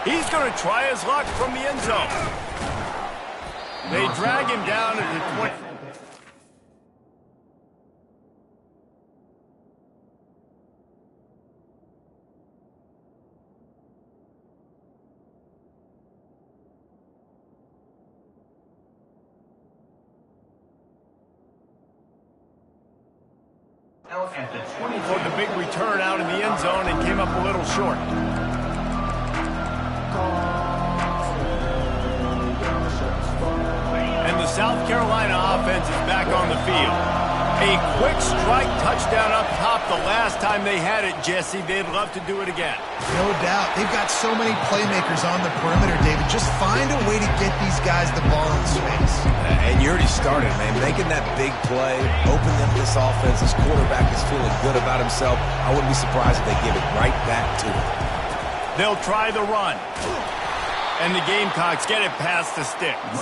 He's going to try his luck from the end zone. They drag him down at the 20. For the big return out in the end zone and came up a little short. And the South Carolina offense is back on the field. A quick strike touchdown up top the last time they had it, Jesse. They'd love to do it again. No doubt. They've got so many playmakers on the perimeter, David. Just find a way to get these guys the ball in space. And you already started, man. Making that big play, opening up this offense. This quarterback is feeling good about himself. I wouldn't be surprised if they give it right back to him. They'll try the run. And the Gamecocks get it past the sticks.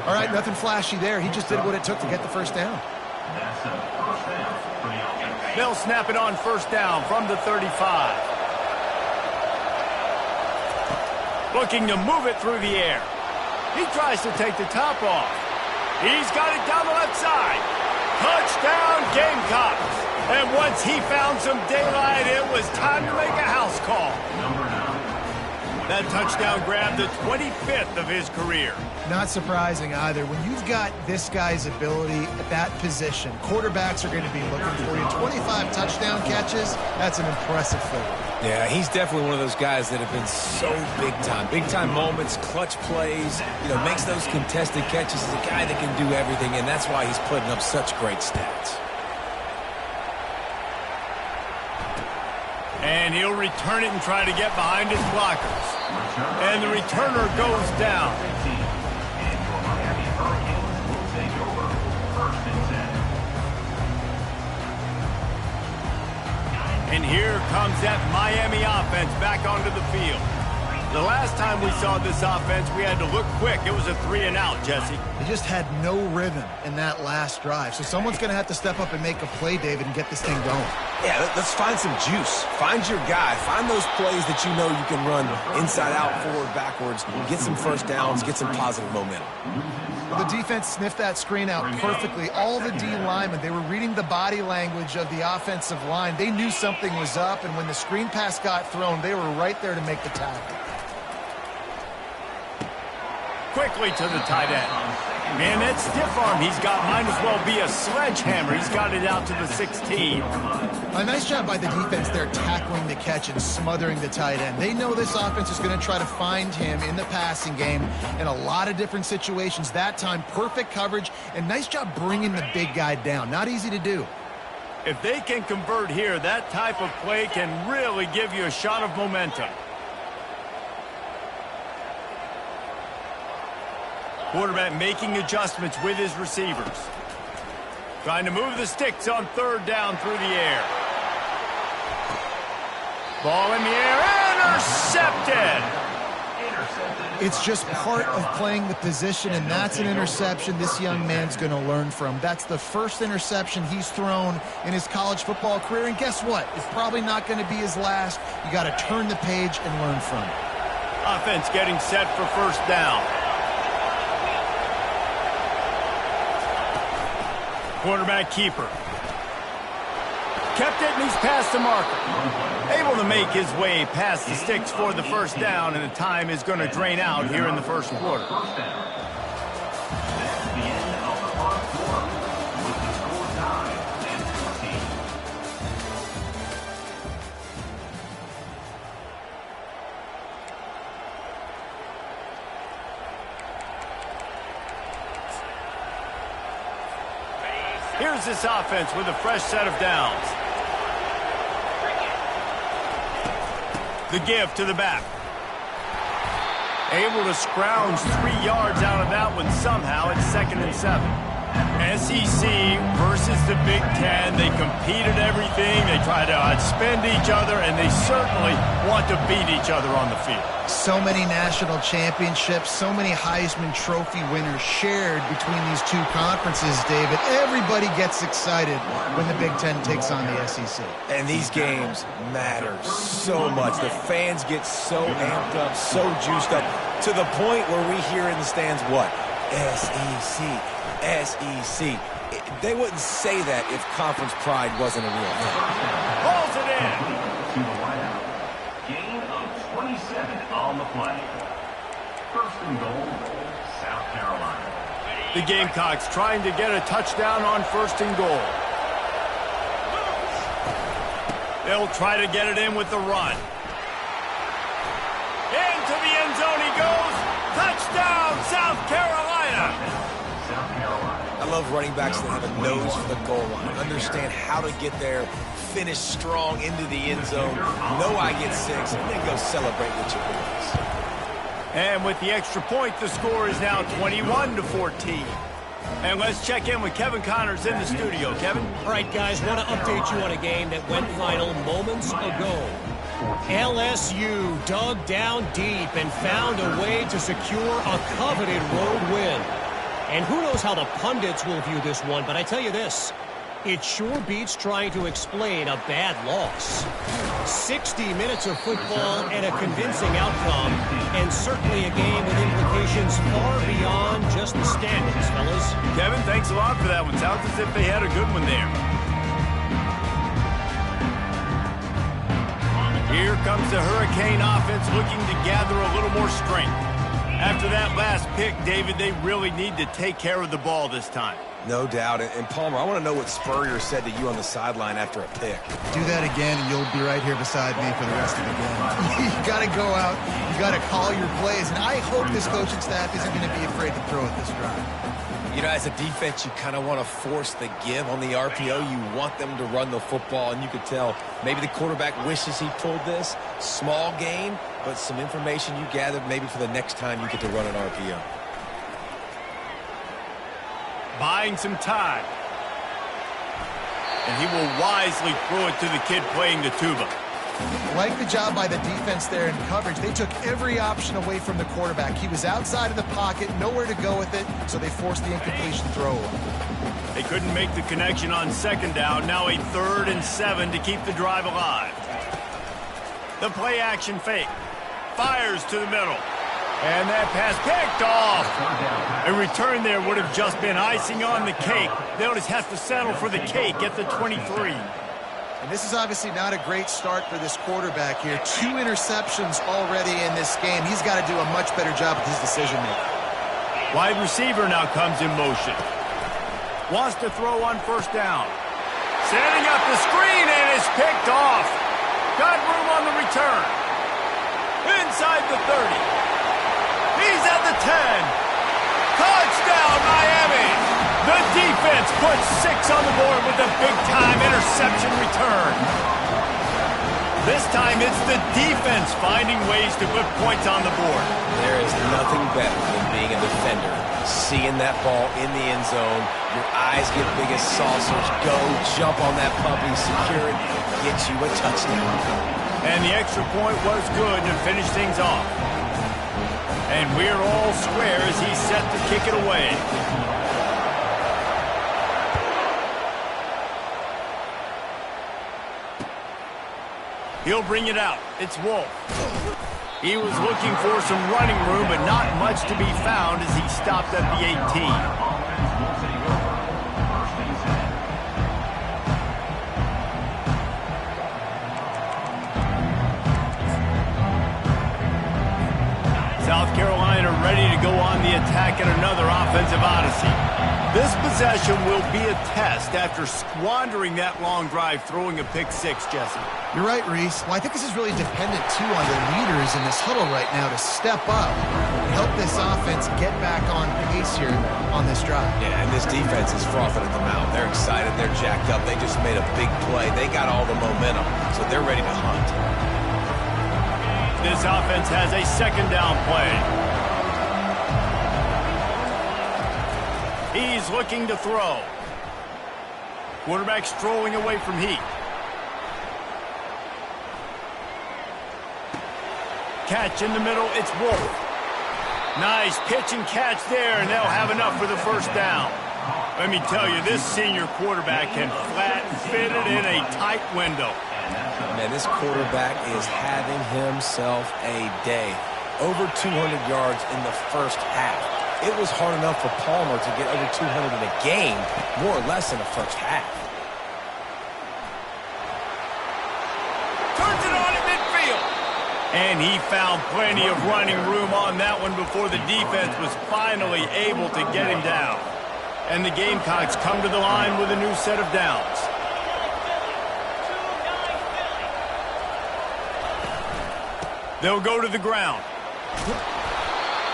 All right, nothing flashy there. He just did what it took to get the first down. They'll snap it on first down from the 35. Looking to move it through the air. He tries to take the top off. He's got it down the left side. Touchdown, Gamecocks. And once he found some daylight, it was time to make a house call. That touchdown grabbed the 25th of his career. Not surprising either. When you've got this guy's ability at that position, quarterbacks are going to be looking for you. 25 touchdown catches, that's an impressive figure. Yeah, he's definitely one of those guys that have been so big time. Big time moments, clutch plays, makes those contested catches. He's a guy that can do everything, and that's why he's putting up such great stats. And he'll return it and try to get behind his blockers. And the returner goes down. And here comes that Miami offense back onto the field. The last time we saw this offense, we had to look quick. It was a 3-and-out, Jesse. They just had no rhythm in that last drive. So someone's going to have to step up and make a play, David, and get this thing going. Yeah, let's find some juice. Find your guy. Find those plays that you know you can run inside out, forward, backwards. Get some first downs. Get some positive momentum. Well, the defense sniffed that screen out perfectly. All the D linemen, they were reading the body language of the offensive line. They knew something was up, and when the screen pass got thrown, they were right there to make the tackle. Quickly to the tight end. Man, that stiff arm he's got might as well be a sledgehammer. He's got it out to the 16. A nice job by the defense there tackling the catch and smothering the tight end. They know this offense is going to try to find him in the passing game in a lot of different situations. That time, perfect coverage, and nice job bringing the big guy down. Not easy to do. If they can convert here, that type of play can really give you a shot of momentum. Quarterback making adjustments with his receivers. Trying to move the sticks on third down through the air. Ball in the air, intercepted! It's just part of playing the position, and that's an interception this young man's going to learn from. That's the first interception he's thrown in his college football career, and guess what? It's probably not going to be his last. You got to turn the page and learn from it. Offense getting set for first down. Quarterback keeper. Kept it, and he's past the marker. Able to make his way past the sticks for the first down, and the time is going to drain out here in the first quarter. Here's this offense with a fresh set of downs. The give to the back. Able to scrounge 3 yards out of that one somehow. It's 2nd and 7. SEC versus the Big Ten. They compete at everything. They try to outspend each other, and they certainly want to beat each other on the field. So many national championships, so many Heisman Trophy winners shared between these two conferences, David. Everybody gets excited when the Big Ten takes on the SEC. And these games matter so much. The fans get so amped up, so juiced up, to the point where we hear in the stands what? SEC, SEC. They wouldn't say that if conference pride wasn't a real thing. Pulls it in. To the wideout. Gain of 27 on the play. First and goal, South Carolina. The Gamecocks trying to get a touchdown on first and goal. They'll try to get it in with the run. Into the end zone he goes. Touchdown, South Carolina. South Carolina. I love running backs that have a nose for the goal line, understand how to get there, finish strong into the end zone, know I get 6, and then go celebrate with your boys. And with the extra point, the score is now 21-14. And let's check in with Kevin Connors in the studio. Kevin? All right, guys, want to update you on a game that went final moments ago. LSU dug down deep and found a way to secure a coveted road win. And who knows how the pundits will view this one, but I tell you this, it sure beats trying to explain a bad loss. 60 minutes of football and a convincing outcome, and certainly a game with implications far beyond just the standings, fellas. Kevin, thanks a lot for that one. Sounds as if they had a good one there. Here comes the Hurricane offense looking to gather a little more strength. After that last pick, David, they really need to take care of the ball this time. No doubt. And Palmer, I want to know what Spurrier said to you on the sideline after a pick. Do that again, and you'll be right here beside me for the rest of the game. You got to go out. You got to call your plays. And I hope this coaching staff isn't going to be afraid to throw at this drive. You know, as a defense, you kind of want to force the give on the RPO. You want them to run the football, and you could tell maybe the quarterback wishes he pulled this. Small gain, but some information you gathered maybe for the next time you get to run an RPO. Buying some time. And he will wisely throw it to the kid playing the tuba. Like the job by the defense there in coverage. They took every option away from the quarterback. He was outside of the pocket, nowhere to go with it, so they forced the incompletion throw. They couldn't make the connection on second down. Now a 3rd and 7 to keep the drive alive. The play action fake. Fires to the middle. And that pass picked off. A return there would have just been icing on the cake. They'll just have to settle for the cake at the 23. And this is obviously not a great start for this quarterback here. 2 interceptions already in this game. He's got to do a much better job with his decision-making. Wide receiver now comes in motion. Wants to throw on first down. Setting up the screen, and it's picked off. Got room on the return. Inside the 30. He's at the 10. Touchdown, Miami. The defense puts 6 on the board with a big-time interception return. This time it's the defense finding ways to put points on the board. There is nothing better than being a defender. Seeing that ball in the end zone, your eyes get big as saucers. Go, jump on that puppy, secure it, get you a touchdown. And the extra point was good to finish things off. And we're all square as he's set to kick it away. He'll bring it out. It's Wolf. He was looking for some running room, but not much to be found as he stopped at the 18. South Carolina ready to go on the attack in another offensive odyssey. This possession will be a test after squandering that long drive throwing a pick-6, Jesse. You're right, Reese. Well, I think this is really dependent, too, on the leaders in this huddle right now to step up and help this offense get back on pace here on this drive. Yeah, and this defense is frothing at the mouth. They're excited. They're jacked up. They just made a big play. They got all the momentum, so they're ready to hunt. This offense has a second down play. He's looking to throw. Quarterback strolling away from Heath. Catch in the middle, it's Wolf. Nice pitch and catch there, and they'll have enough for the first down. Let me tell you, this senior quarterback can flat fit it in a tight window. Man, this quarterback is having himself a day. Over 200 yards in the first half. It was hard enough for Palmer to get over 200 in a game, more or less in the first half. Turns it on at midfield. And he found plenty of running room on that one before the defense was finally able to get him down. And the Gamecocks come to the line with a new set of downs. They'll go to the ground.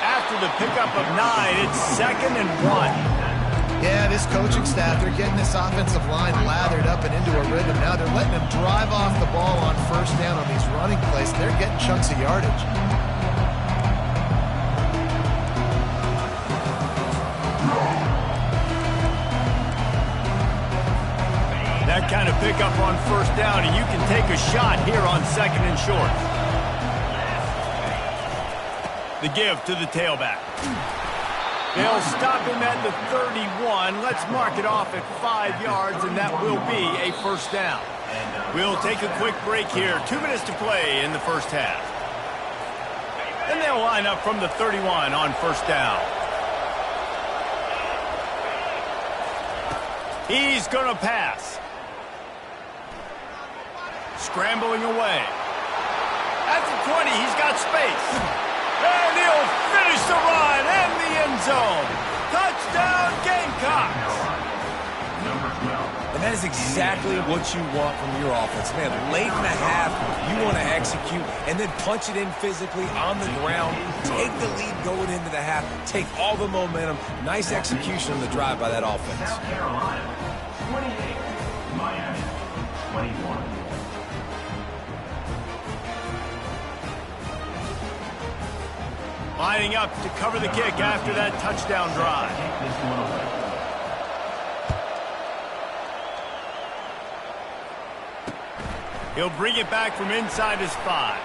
After the pickup of 9, it's 2nd and 1. Yeah, this coaching staff, they're getting this offensive line lathered up and into a rhythm. Now they're letting them drive off the ball on first down on these running plays. They're getting chunks of yardage. That kind of pickup on first down, and you can take a shot here on 2nd and short. The give to the tailback. They'll stop him at the 31. Let's mark it off at 5 yards, and that will be a first down. We'll take a quick break here. 2 minutes to play in the first half. And they'll line up from the 31 on first down. He's going to pass. Scrambling away. At the 20, he's got space. And he'll finish the run and the end zone. Touchdown, Gamecocks. And that is exactly what you want from your offense. Man, late in the half, you want to execute and then punch it in physically on the ground. Take the lead going into the half. Take all the momentum. Nice execution on the drive by that offense. South Carolina, 28. Miami, 21. Lining up to cover the kick after that touchdown drive. He'll bring it back from inside his 5.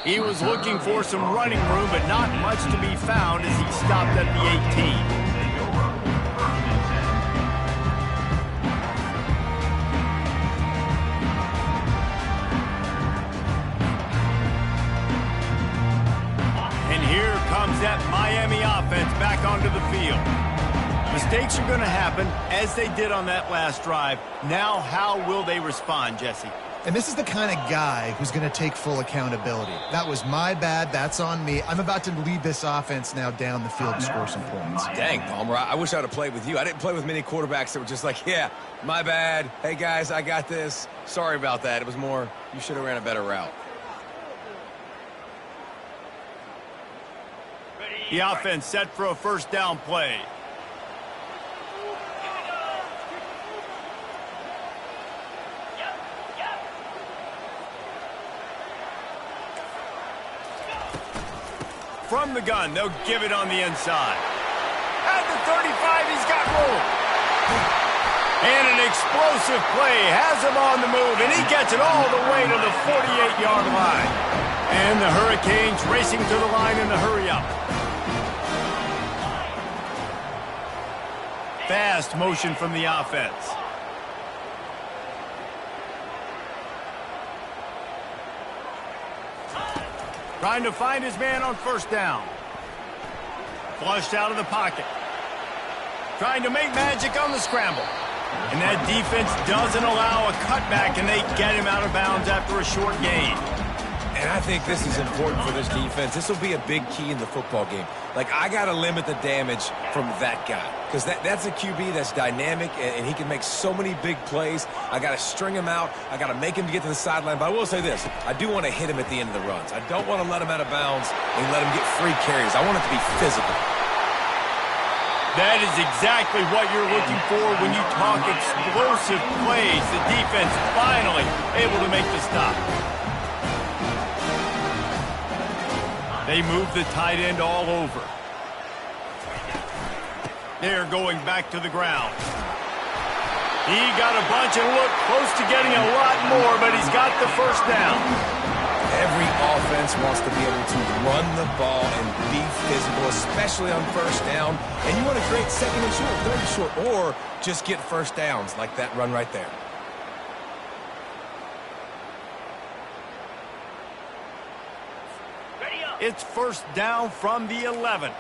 He was looking for some running room, but not much to be found as he stopped at the 18. That Miami offense back onto the field. Mistakes are going to happen, as they did on that last drive. Now, how will they respond, Jesse? And this is the kind of guy who's going to take full accountability. That was my bad. That's on me. I'm about to lead this offense now down the field to score some points. Dang, Palmer, I wish I'd have played with you. I didn't play with many quarterbacks that were just like, yeah, my bad. Hey, guys, I got this. Sorry about that. It was more, you should have ran a better route. The offense set for a first down play. From the gun, they'll give it on the inside. At the 35, he's got room. And an explosive play has him on the move, and he gets it all the way to the 48-yard line. And the Hurricanes racing to the line in the hurry-up. Fast motion from the offense. Trying to find his man on first down. Flushed out of the pocket. Trying to make magic on the scramble. And that defense doesn't allow a cutback, and they get him out of bounds after a short gain. And I think this is important for this defense. This will be a big key in the football game. Like, I got to limit the damage from that guy. Because that's a QB that's dynamic, and he can make so many big plays. I got to string him out. I got to make him to get to the sideline. But I will say this. I do want to hit him at the end of the runs. I don't want to let him out of bounds and let him get free carries. I want it to be physical. That is exactly what you're looking for when you talk explosive plays. The defense finally able to make the stop. They move the tight end all over. They're going back to the ground. He got a bunch and looked close to getting a lot more, but he's got the first down. Every offense wants to be able to run the ball and be physical, especially on first down. And you want to create second and short, third and short, or just get first downs like that run right there. It's first down from the 11.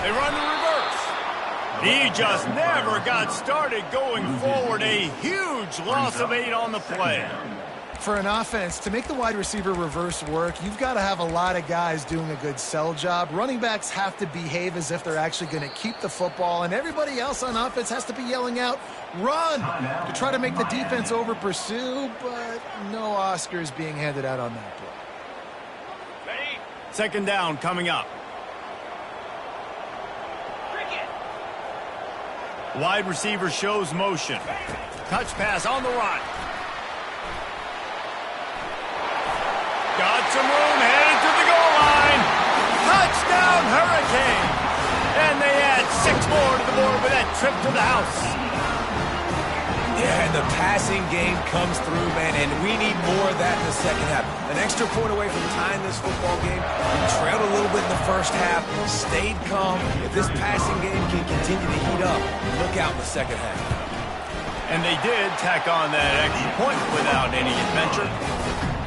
They run the reverse. He just never got started going forward. A huge loss of 8 on the play. For an offense, to make the wide receiver reverse work, you've got to have a lot of guys doing a good sell job. Running backs have to behave as if they're actually going to keep the football, and everybody else on offense has to be yelling out, run, to try to make the defense over pursue, but no Oscars being handed out on that play. Second down coming up. Wide receiver shows motion. Touch pass on the run. Got some room, headed to the goal line. Touchdown, Hurricane. And they add 6 more to the board with that trip to the house. Yeah, and the passing game comes through, man, and we need more of that in the second half. An extra point away from tying this football game. We trailed a little bit in the first half, stayed calm. If this passing game can continue to heat up, look out in the second half. And they did tack on that extra point without any adventure.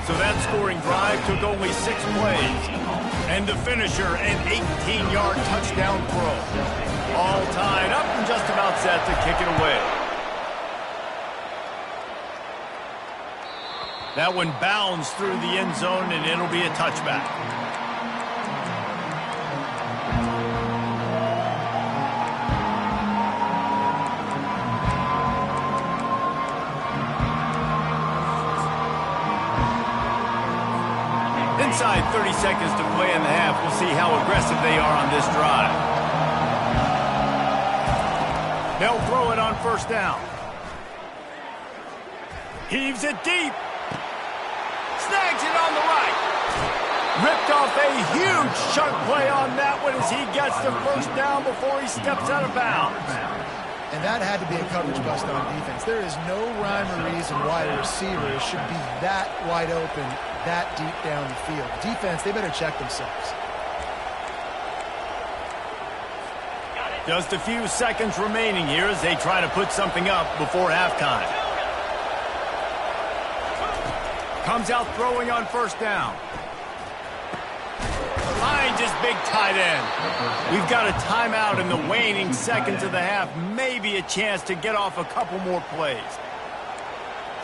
So that scoring drive took only 6 plays. And the finisher, an 18-yard touchdown throw. All tied up and just about set to kick it away. That one bounds through the end zone, and it'll be a touchback. Inside 30 seconds to play in the half. We'll see how aggressive they are on this drive. They'll throw it on first down. Heaves it deep. Snags it on the right. Ripped off a huge chunk play on that one as he gets the first down before he steps out of bounds. And that had to be a coverage bust on defense. There is no rhyme or reason why a receiver should be that wide open, that deep down the field. Defense, they better check themselves. Just a few seconds remaining here as they try to put something up before halftime. Comes out throwing on first down. Finds his big tight end. We've got a timeout in the waning seconds of the half. Maybe a chance to get off a couple more plays.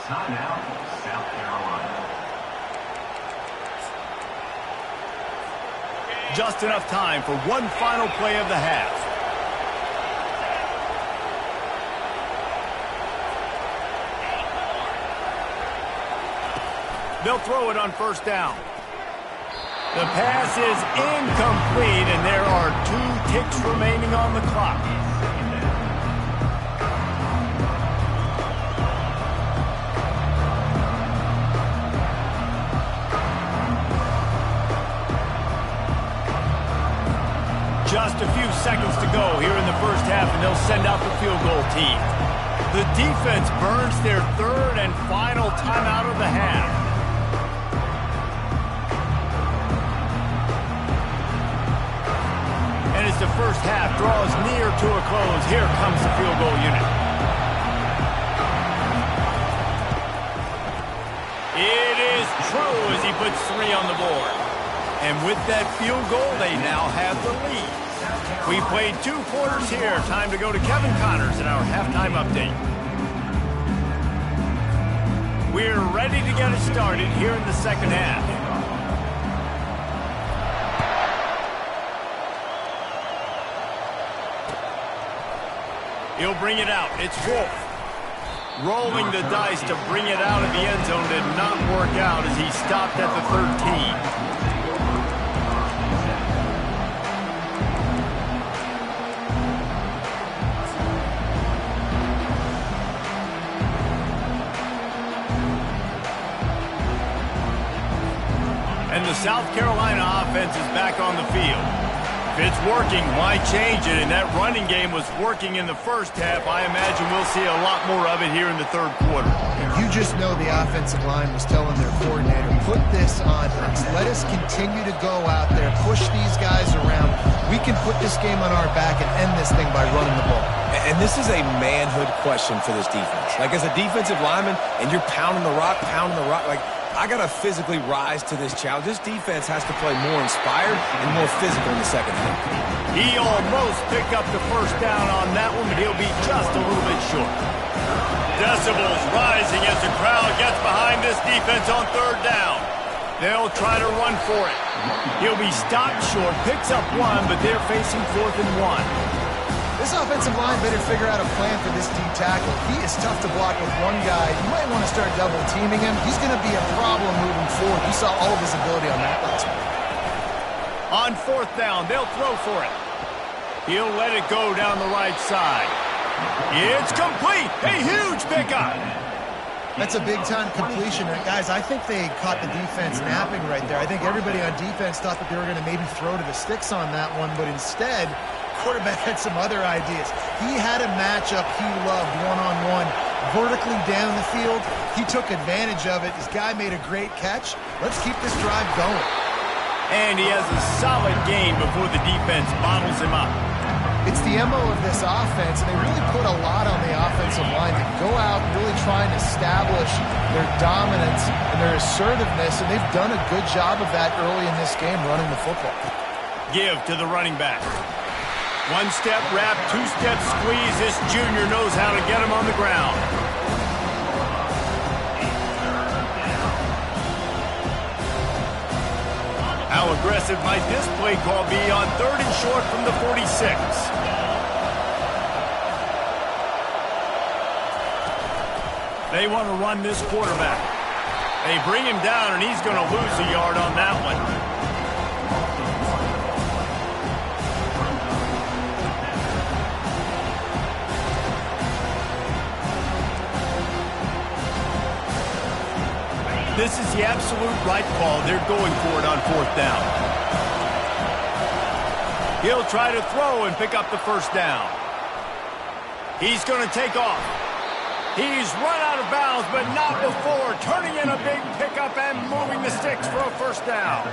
Timeout, South Carolina. Just enough time for one final play of the half. They'll throw it on first down. The pass is incomplete, and there are 2 ticks remaining on the clock. Just a few seconds to go here in the first half, and they'll send out the field goal team. The defense burns their 3rd and final timeout of the half. And as the first half draws near to a close, here comes the field goal unit. It is true as he puts 3 on the board. And with that field goal, they now have the lead. We played 2 quarters here. Time to go to Kevin Connors in our halftime update. We're ready to get it started here in the second half. He'll bring it out. It's Wolf. Rolling the dice to bring it out of the end zone did not work out as he stopped at the 13. and the South Carolina offense is back on the field. If it's working, why change it? And that running game was working in the first half. I imagine we'll see a lot more of it here in the third quarter. You just know the offensive line was telling their coordinator, put this on us. Let us continue to go out there, push these guys around. We can put this game on our back and end this thing by running the ball. And this is a manhood question for this defense. Like, as a defensive lineman, and you're pounding the rock, like, I got to physically rise to this challenge. This defense has to play more inspired and more physical in the second half. He almost picked up the first down on that one, but he'll be just a little bit short. Decibels rising as the crowd gets behind this defense on third down. They'll try to run for it. He'll be stopped short, picks up one, but they're facing 4th and 1. This offensive line better figure out a plan for this D tackle. He is tough to block with one guy. You might want to start double-teaming him. He's going to be a problem moving forward. You saw all of his ability on that last one. On 4th down, they'll throw for it. He'll let it go down the right side. It's complete. A huge pickup. That's a big-time completion. And guys, I think they caught the defense napping right there. I think everybody on defense thought that they were going to maybe throw to the sticks on that one, but instead, quarterback had some other ideas. He had a matchup he loved one-on-one, vertically down the field. He took advantage of it. This guy made a great catch. Let's keep this drive going. And he has a solid gain before the defense bottles him up. It's the MO of this offense, and they really put a lot on the offensive line to go out and really try and establish their dominance and their assertiveness, and they've done a good job of that early in this game running the football. Give to the running back. One-step wrap, two-step squeeze. This junior knows how to get him on the ground. How aggressive might this play call be on 3rd and short from the 46? They want to run this quarterback. They bring him down, and he's going to lose a yard on that one. This is the absolute right call. They're going for it on 4th down. He'll try to throw and pick up the first down. He's going to take off. He's run out of bounds, but not before turning in a big pickup and moving the sticks for a first down.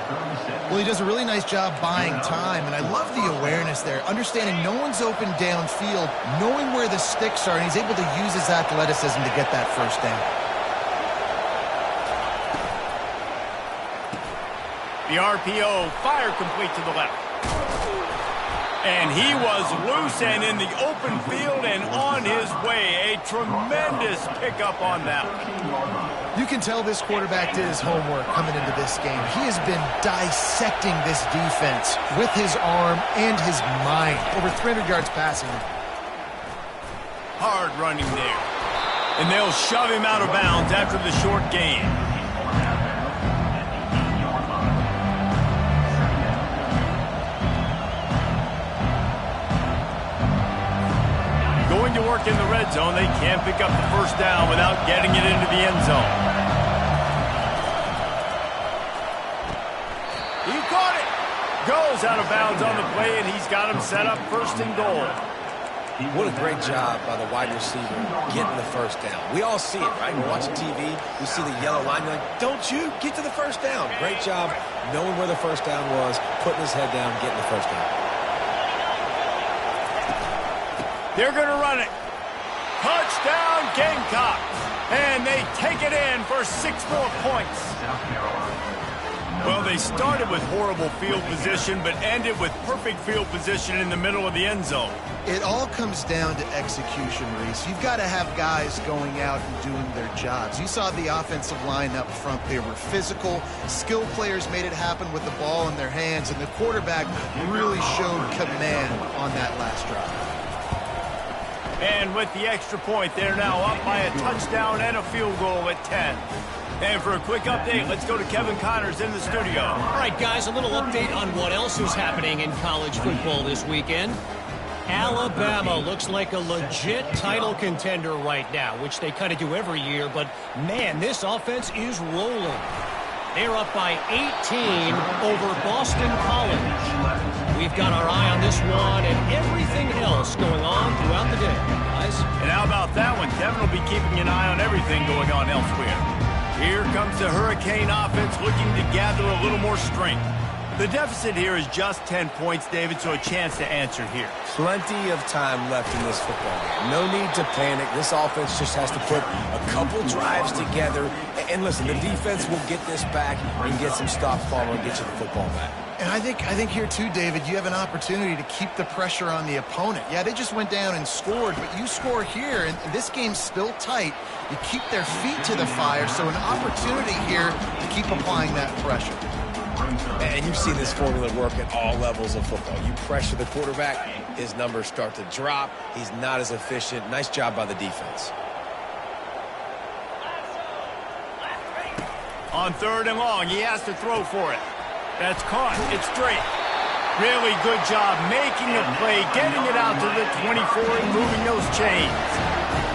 Well, he does a really nice job buying time, and I love the awareness there, understanding no one's open downfield, knowing where the sticks are, and he's able to use his athleticism to get that first down. The RPO, fire complete to the left. And he was loose and in the open field and on his way. A tremendous pickup on that one. You can tell this quarterback did his homework coming into this game. He has been dissecting this defense with his arm and his mind. Over 300 yards passing. Hard running there. And they'll shove him out of bounds after the short gain. Going to work in the red zone. They can't pick up the first down without getting it into the end zone. He caught it. Goes out of bounds on the play, and he's got him set up 1st and goal. What a great job by the wide receiver getting the first down. We all see it, right? We're watching TV. We see the yellow line. You're like, don't you get to the first down. Great job knowing where the first down was, putting his head down, getting the first down. They're going to run it. Touchdown, Gamecocks. And they take it in for 6 more points. Well, they started with horrible field position, but ended with perfect field position in the middle of the end zone. It all comes down to execution, Reese. You've got to have guys going out and doing their jobs. You saw the offensive line up front. They were physical. Skill players made it happen with the ball in their hands, and the quarterback really showed command on that last drive. And with the extra point, they're now up by a touchdown and a field goal at 10. And for a quick update, let's go to Kevin Connors in the studio. All right, guys, a little update on what else is happening in college football this weekend. Alabama looks like a legit title contender right now, which they kind of do every year. But, man, this offense is rolling. They're up by 18 over Boston College. We've got our eye on this one and everything else going on throughout the day, guys. And how about that one? Devin will be keeping an eye on everything going on elsewhere. Here comes the Hurricane offense looking to gather a little more strength. The deficit here is just 10 points, David, so a chance to answer here. Plenty of time left in this football game. No need to panic. This offense just has to put a couple drives together. And listen, the defense will get this back and get some stops following and get you the football back. And I think here too, David, you have an opportunity to keep the pressure on the opponent. Yeah, they just went down and scored, but you score here, and this game's still tight. You keep their feet to the fire, so an opportunity here to keep applying that pressure. And you've seen this formula work at all levels of football. You pressure the quarterback, his numbers start to drop. He's not as efficient. Nice job by the defense. On 3rd and long, he has to throw for it. That's caught. It's straight. Really good job making a play, getting it out to the 24 and moving those chains.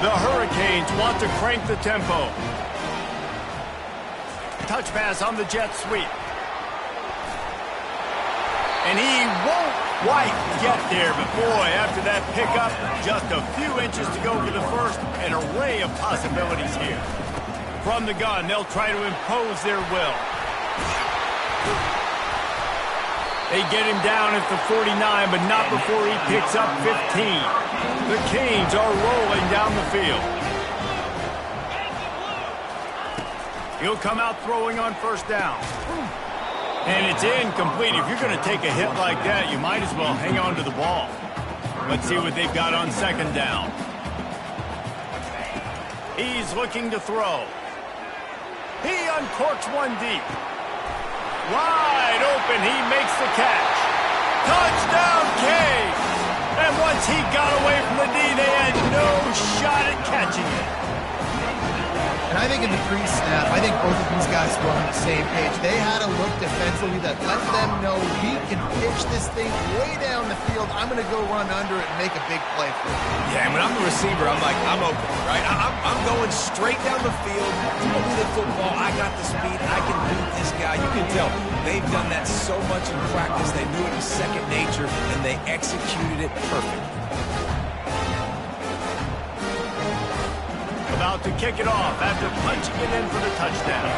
The Hurricanes want to crank the tempo. Touch pass on the jet sweep. And he won't quite get there, but boy, after that pickup, just a few inches to go for the first. An array of possibilities here. From the gun, they'll try to impose their will. They get him down at the 49, but not before he picks up 15. The Canes are rolling down the field. He'll come out throwing on 1st down. And it's incomplete. If you're going to take a hit like that, you might as well hang on to the ball. Let's see what they've got on 2nd down. He's looking to throw. He uncorks one deep. Wide open, he makes the catch. Touchdown, Canes! And once he got away from the D, they had no shot at catching it. And I think in the pre-snap, I think both of these guys were on the same page. They had a look defensively that let them know we can pitch this thing way down the field. I'm going to go run under it and make a big play for it. Yeah, and when I'm the receiver, I'm like, I'm open, right? I'm going straight down the field. Throw me the football. I got the speed. I can beat this guy. You can tell they've done that so much in practice. They knew it was second nature, and they executed it perfectly. About to kick it off after punching it in for the touchdown.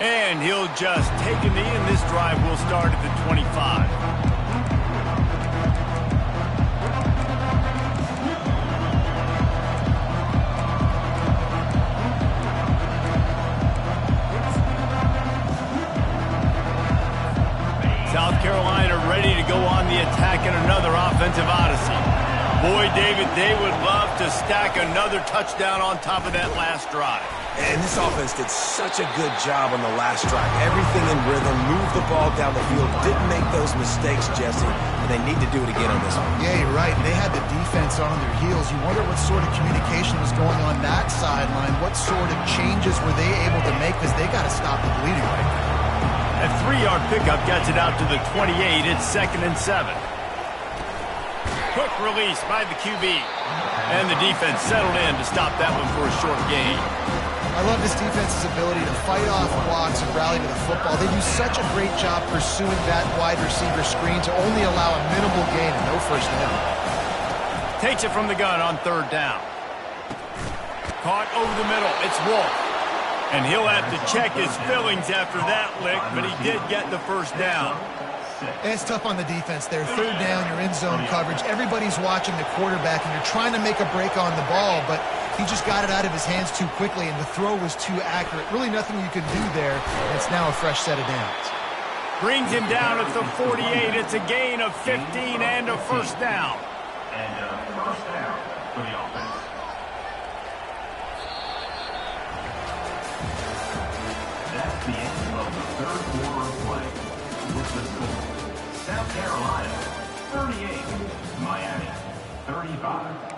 And he'll just take a knee, and this drive will start at the 25. South Carolina ready to go on the attack in another offensive odyssey. Boy, David, they would love to stack another touchdown on top of that last drive. And this offense did such a good job on the last drive. Everything in rhythm, moved the ball down the field, didn't make those mistakes, Jesse, and they need to do it again on this one. Yeah, you're right. They had the defense on their heels. You wonder what sort of communication was going on that sideline. What sort of changes were they able to make, because they got to stop the bleeding right now. A 3-yard pickup gets it out to the 28. It's 2nd and 7. Quick release by the QB. And the defense settled in to stop that one for a short gain. I love this defense's ability to fight off blocks and rally to the football. They do such a great job pursuing that wide receiver screen to only allow a minimal gain and no 1st down. Takes it from the gun on 3rd down. Caught over the middle. It's Wolf. And he'll have to check his fillings after that lick, but he did get the 1st down. And it's tough on the defense there. 3rd down, you're in zone coverage. Everybody's watching the quarterback, and you're trying to make a break on the ball, but he just got it out of his hands too quickly, and the throw was too accurate. Really nothing you can do there, and it's now a fresh set of downs. Brings him down at the 48. It's a gain of 15 and a 1st down. And a 1st down for the offense. That's the end of the 3rd quarter of play. With the score, South Carolina 38, Miami 35.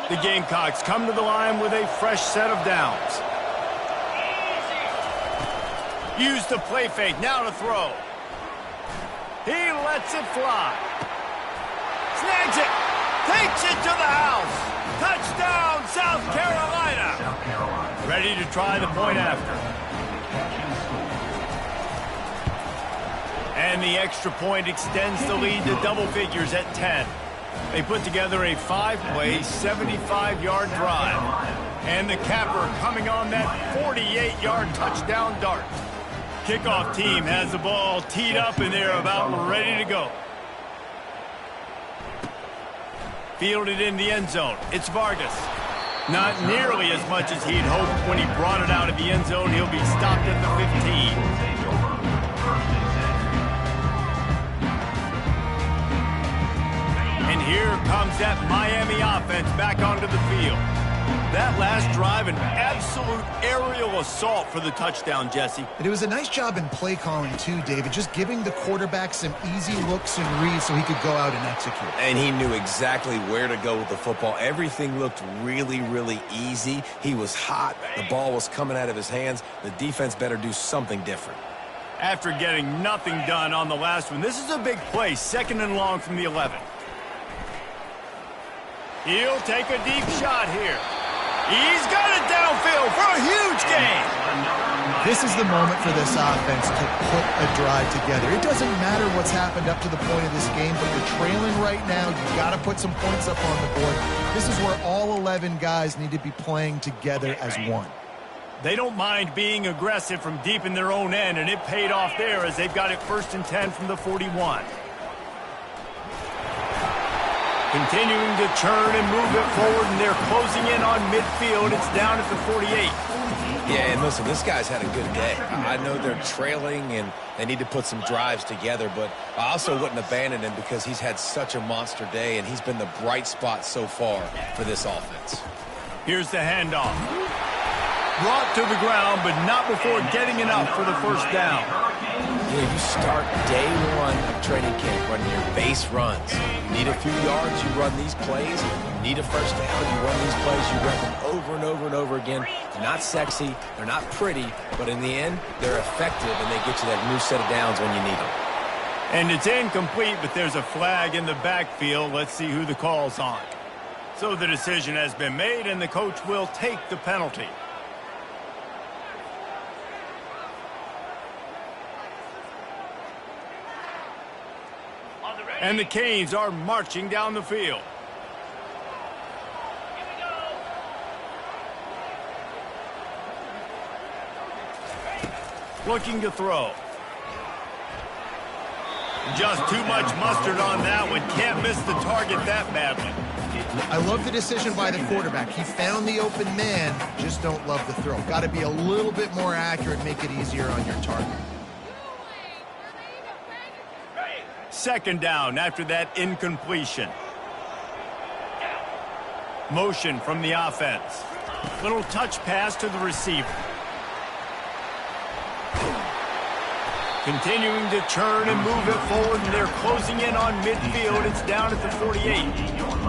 The Gamecocks come to the line with a fresh set of downs. Use the play fake, now to throw. He lets it fly. Snags it. Takes it to the house. Touchdown, South Carolina. South Carolina. Ready to try the point after. And the extra point extends the lead to double figures at 10. They put together a 5-play, 75-yard drive. And the capper coming on that 48-yard touchdown dart. Kickoff team has the ball teed up and they're about ready to go. Fielded in the end zone. It's Vargas. Not nearly as much as he'd hoped when he brought it out of the end zone. He'll be stopped at the 15. And here comes that Miami offense back onto the field. That last drive, an absolute aerial assault for the touchdown, Jesse. And it was a nice job in play calling too, David, just giving the quarterback some easy looks and reads so he could go out and execute. And he knew exactly where to go with the football. Everything looked really, really easy. He was hot. The ball was coming out of his hands. The defense better do something different. After getting nothing done on the last one, this is a big play, 2nd and long from the 11. He'll take a deep shot here. He's got it downfield for a huge gain. This is the moment for this offense to put a drive together. It doesn't matter what's happened up to the point of this game, but you're trailing right now. You've got to put some points up on the board. This is where all 11 guys need to be playing together as one. They don't mind being aggressive from deep in their own end, and it paid off there as they've got it 1st and 10 from the 41. Continuing to churn and move it forward, and they're closing in on midfield. It's down at the 48. Yeah, and listen, this guy's had a good day. I know they're trailing and they need to put some drives together, but I also wouldn't abandon him because he's had such a monster day, and he's been the bright spot so far for this offense. Here's the handoff. Brought to the ground, but not before getting enough for the 1st down. You know, you start day one of training camp running your base runs. You need a few yards, you run these plays. You need a 1st down, you run these plays. You run them over and over and over again. They're not sexy, they're not pretty, but in the end, they're effective, and they get you that new set of downs when you need them. And it's incomplete, but there's a flag in the backfield. Let's see who the call's on. So the decision has been made, and the coach will take the penalty. And the Canes are marching down the field. Looking to throw. Just too much mustard on that one. Can't miss the target that badly. I love the decision by the quarterback. He found the open man, just don't love the throw. Got to be a little bit more accurate, make it easier on your target. 2nd down after that incompletion. Motion from the offense. Little touch pass to the receiver. Continuing to churn and move it forward, and they're closing in on midfield. It's down at the 48.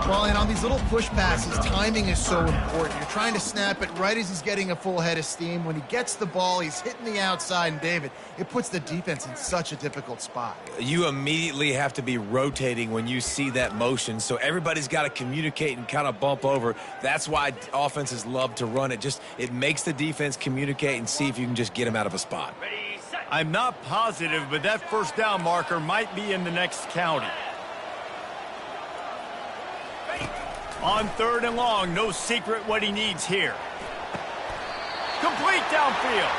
Well, and on these little push passes, timing is so important. You're trying to snap it right as he's getting a full head of steam. When he gets the ball, he's hitting the outside, and David, it puts the defense in such a difficult spot. You immediately have to be rotating when you see that motion, so everybody's got to communicate and kind of bump over. That's why offenses love to run it. It makes the defense communicate and see if you can just get them out of a spot. I'm not positive, but that 1st down marker might be in the next county. On 3rd and long, no secret what he needs here. Complete downfield.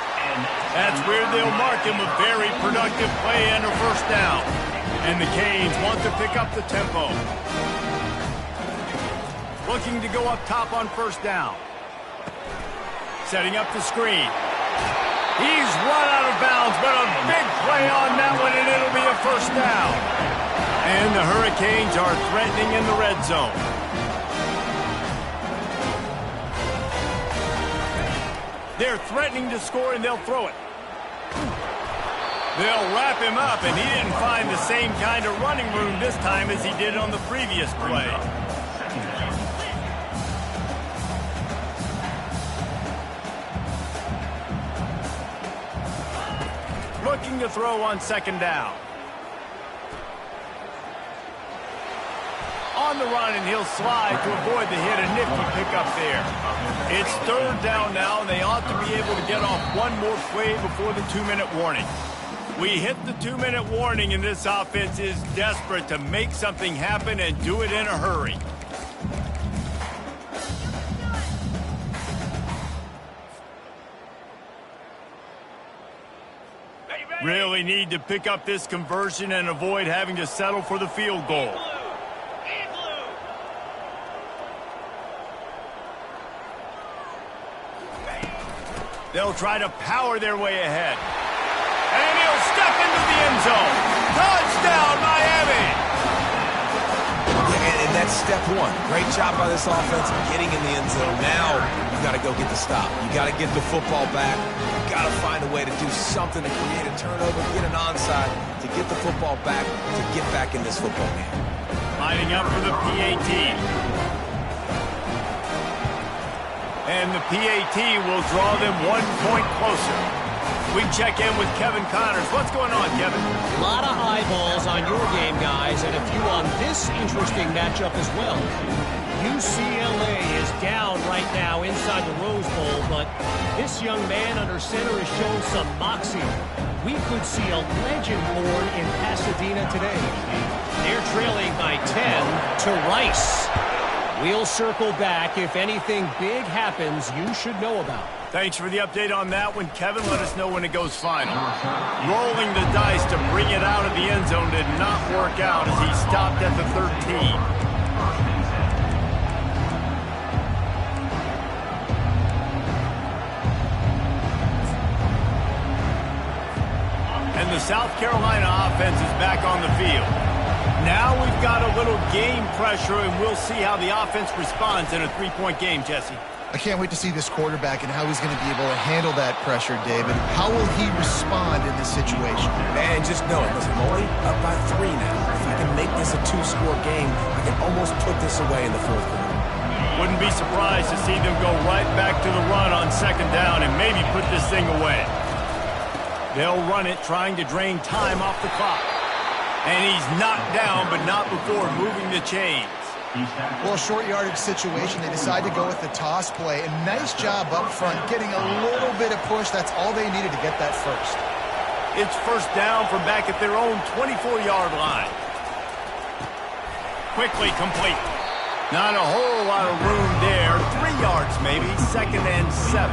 That's where they'll mark him a very productive play and a 1st down. And the Canes want to pick up the tempo. Looking to go up top on 1st down. Setting up the screen. He's run out of bounds, but a big play on that one, and it'll be a 1st down. And the Hurricanes are threatening in the red zone. They're threatening to score, and they'll throw it. They'll wrap him up, and he didn't find the same kind of running room this time as he did on the previous play. looking to throw on second down. On the run, and he'll slide to avoid the hit. A nifty pickup there. It's third down now, and they ought to be able to get off one more play before the 2-minute warning. We hit the 2-minute warning, and this offense is desperate to make something happen and do it in a hurry. Really need to pick up this conversion and avoid having to settle for the field goal. They'll try to power their way ahead. And he'll step into the end zone. Touchdown, Miami! And that's step one. Great job by this offense getting in the end zone. Now you got to go get the stop. You got to get the football back. You got to find a way to do something to create a turnover, get an onside, to get the football back, to get back in this football game. Lining up for the PAT. And the PAT will draw them 1 point closer. We check in with Kevin Connors. What's going on, Kevin? A lot of eyeballs on your game, guys, and a few on this interesting matchup as well. UCLA is down right now inside the Rose Bowl, but this young man under center has shown some moxie. We could see a legend born in Pasadena today. They're trailing by 10 to Rice. We'll circle back if anything big happens you should know about. Thanks for the update on that one, Kevin. Let us know when it goes final. Rolling the dice to bring it out of the end zone did not work out as he stopped at the 13. And the South Carolina offense is back on the field. Now we've got a little game pressure, and we'll see how the offense responds in a 3-point game, Jesse. I can't wait to see this quarterback and how he's going to be able to handle that pressure, David. How will he respond in this situation? Man, just know it. Listen, I'm only up by 3 now. If I can make this a 2-score game, I can almost put this away in the fourth quarter. Wouldn't be surprised to see them go right back to the run on second down and maybe put this thing away. They'll run it, trying to drain time off the clock. And he's knocked down, but not before moving the chains. Well, short yardage situation, they decide to go with the toss play. And nice job up front, getting a little bit of push. That's all they needed to get that first. It's first down from back at their own 24-yard line. Quickly complete. Not a whole lot of room there. 3 yards maybe, 2nd and 7.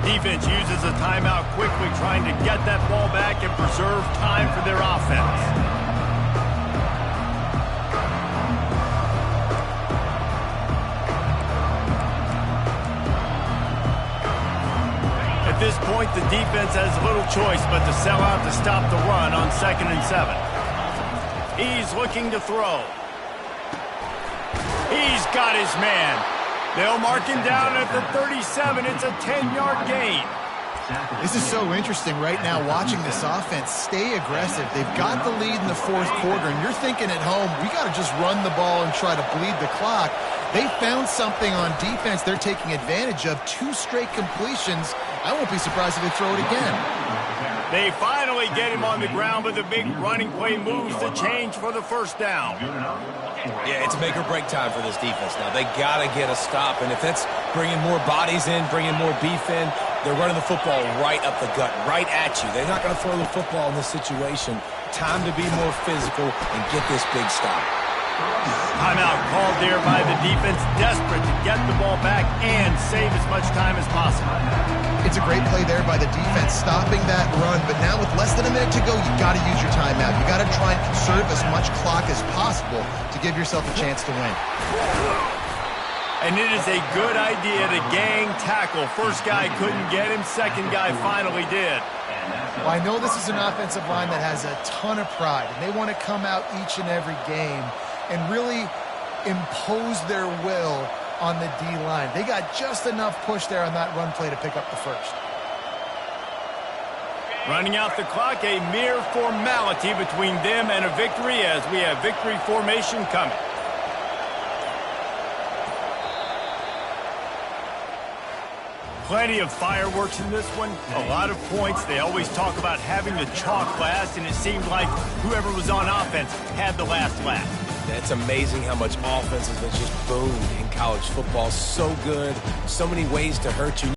Defense uses a timeout quickly, trying to get that ball back and preserve time for their offense. At this point, the defense has little choice but to sell out to stop the run on 2nd and 7. He's looking to throw. He's got his man. They'll mark him down at the 37. It's a 10-yard gain. This is so interesting right now, watching this offense stay aggressive. They've got the lead in the fourth quarter, and you're thinking at home, we got to just run the ball and try to bleed the clock. They found something on defense they're taking advantage of. 2 straight completions. I won't be surprised if they throw it again. They finally get him on the ground, but the big running play moves the change for the first down. Yeah, it's make or break time for this defense now. They got to get a stop, and if that's bringing more bodies in, bringing more beef in, they're running the football right up the gut, right at you. They're not going to throw the football in this situation. Time to be more physical and get this big stop. Timeout called there by the defense, desperate to get the ball back and save as much time as possible. It's a great play there by the defense, stopping that run. But now with less than a minute to go, you got to use your timeout. You got to try and conserve as much clock as possible to give yourself a chance to win. And it is a good idea to gang tackle. First guy couldn't get him, second guy finally did. Well, I know this is an offensive line that has a ton of pride, and they want to come out each and every game and really impose their will on the D-line. They got just enough push there on that run play to pick up the first. Running out the clock, a mere formality between them and a victory as we have victory formation coming. Plenty of fireworks in this one, a lot of points. They always talk about having the chalk last, and it seemed like whoever was on offense had the last laugh. It's amazing how much offense has been just boomed in college football. So good, so many ways to hurt you.